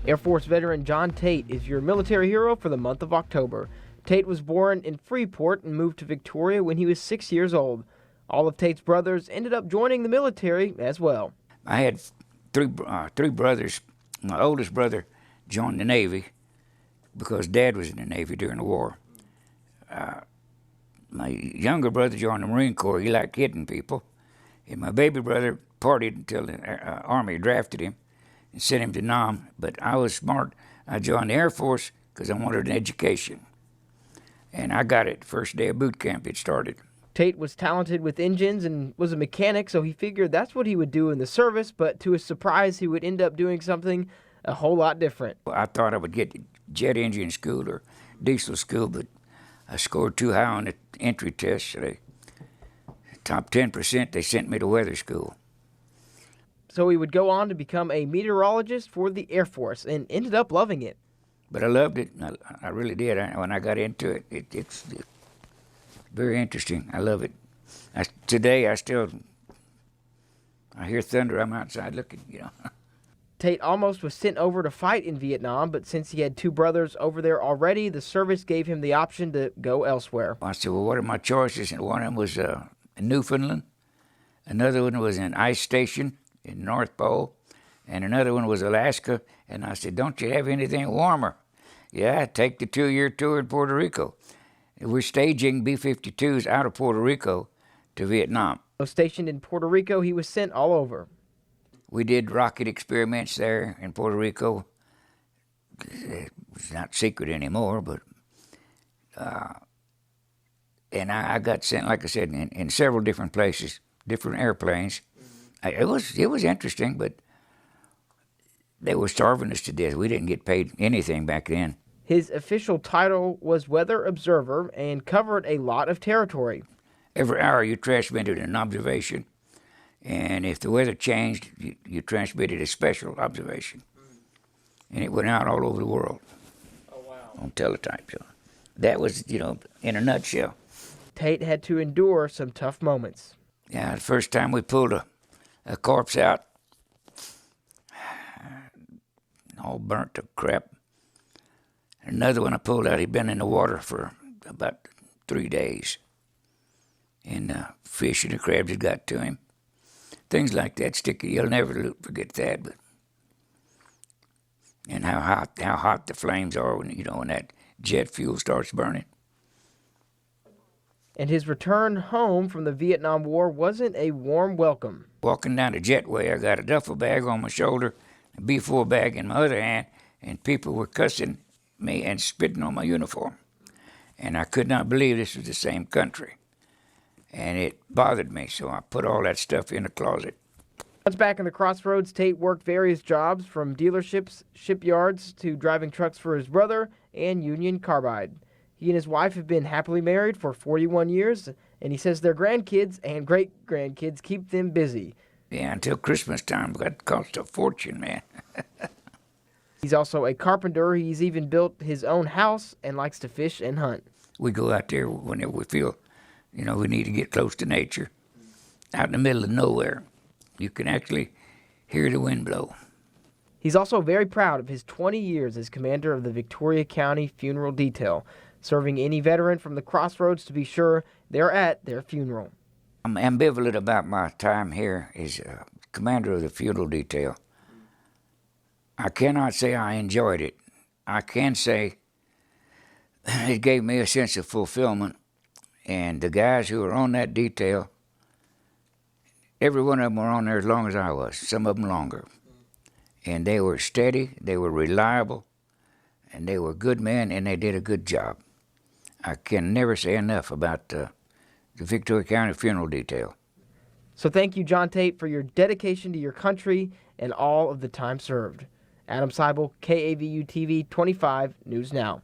Air Force veteran John Tait is your military hero for the month of October. Tait was born in Freeport and moved to Victoria when he was 6 years old. All of Tait's brothers ended up joining the military as well. I had three brothers. My oldest brother joined the Navy because Dad was in the Navy during the war. My younger brother joined the Marine Corps. He liked hitting people. And my baby brother partied until the Army drafted him and sent him to Nam. But I was smart. I joined the Air Force because I wanted an education. And I got it the first day of boot camp. It started. Tait was talented with engines and was a mechanic, so he figured that's what he would do in the service, but to his surprise, he would end up doing something a whole lot different. I thought I would get jet engine school or diesel school, but I scored too high on the entry test. So top 10%, they sent me to weather school. So he would go on to become a meteorologist for the Air Force and ended up loving it. But I loved it. I really did. When I got into it, it's very interesting. I love it. Today, I hear thunder. I'm outside looking, Tait almost was sent over to fight in Vietnam, but since he had two brothers over there already, the service gave him the option to go elsewhere. I said, well, what are my choices? And one of them was in Newfoundland. Another one was an ice station in North Pole. And another one was Alaska. And I said, don't you have anything warmer? Yeah, take the 2-year tour in Puerto Rico. We're staging B-52s out of Puerto Rico to Vietnam. Stationed in Puerto Rico, he was sent all over. We did rocket experiments there in Puerto Rico. It's not secret anymore, but and I got sent, like I said, in several different places, different airplanes. It was interesting, but they were starving us to death. We didn't get paid anything back then. His official title was Weather Observer and covered a lot of territory. Every hour you transmitted an observation, and if the weather changed, you transmitted a special observation. And it went out all over the world. Oh, wow. On teletype. So that was, in a nutshell. Tait had to endure some tough moments. Yeah, the first time we pulled a corpse out, all burnt to crap. Another one I pulled out, he'd been in the water for about 3 days. And the fish and the crabs had got to him. Things like that stick you. You'll never forget that. And how hot the flames are when that jet fuel starts burning. And his return home from the Vietnam War wasn't a warm welcome. Walking down the jetway, I got a duffel bag on my shoulder, a B-4 bag in my other hand, and people were cussing me and spitting on my uniform. And I could not believe this was the same country. And it bothered me, so I put all that stuff in the closet. Once back in the Crossroads, Tait worked various jobs from dealerships, shipyards, to driving trucks for his brother and Union Carbide. He and his wife have been happily married for 41 years, and he says their grandkids and great-grandkids keep them busy. Yeah, until Christmas time. That cost a fortune, man. He's also a carpenter. He's even built his own house and likes to fish and hunt. We go out there whenever we feel we need to get close to nature. Out in the middle of nowhere, you can actually hear the wind blow. He's also very proud of his 20 years as commander of the Victoria County Funeral Detail, serving any veteran from the Crossroads to be sure they're at their funeral. I'm ambivalent about my time here as commander of the funeral detail. I cannot say I enjoyed it. I can say it gave me a sense of fulfillment. And the guys who were on that detail, every one of them were on there as long as I was, some of them longer. And they were steady, they were reliable, and they were good men, and they did a good job. I can never say enough about the Victoria County Funeral Detail. So thank you, John Tait, for your dedication to your country and all of the time served. Adam Seibel, KAVU TV 25 News Now.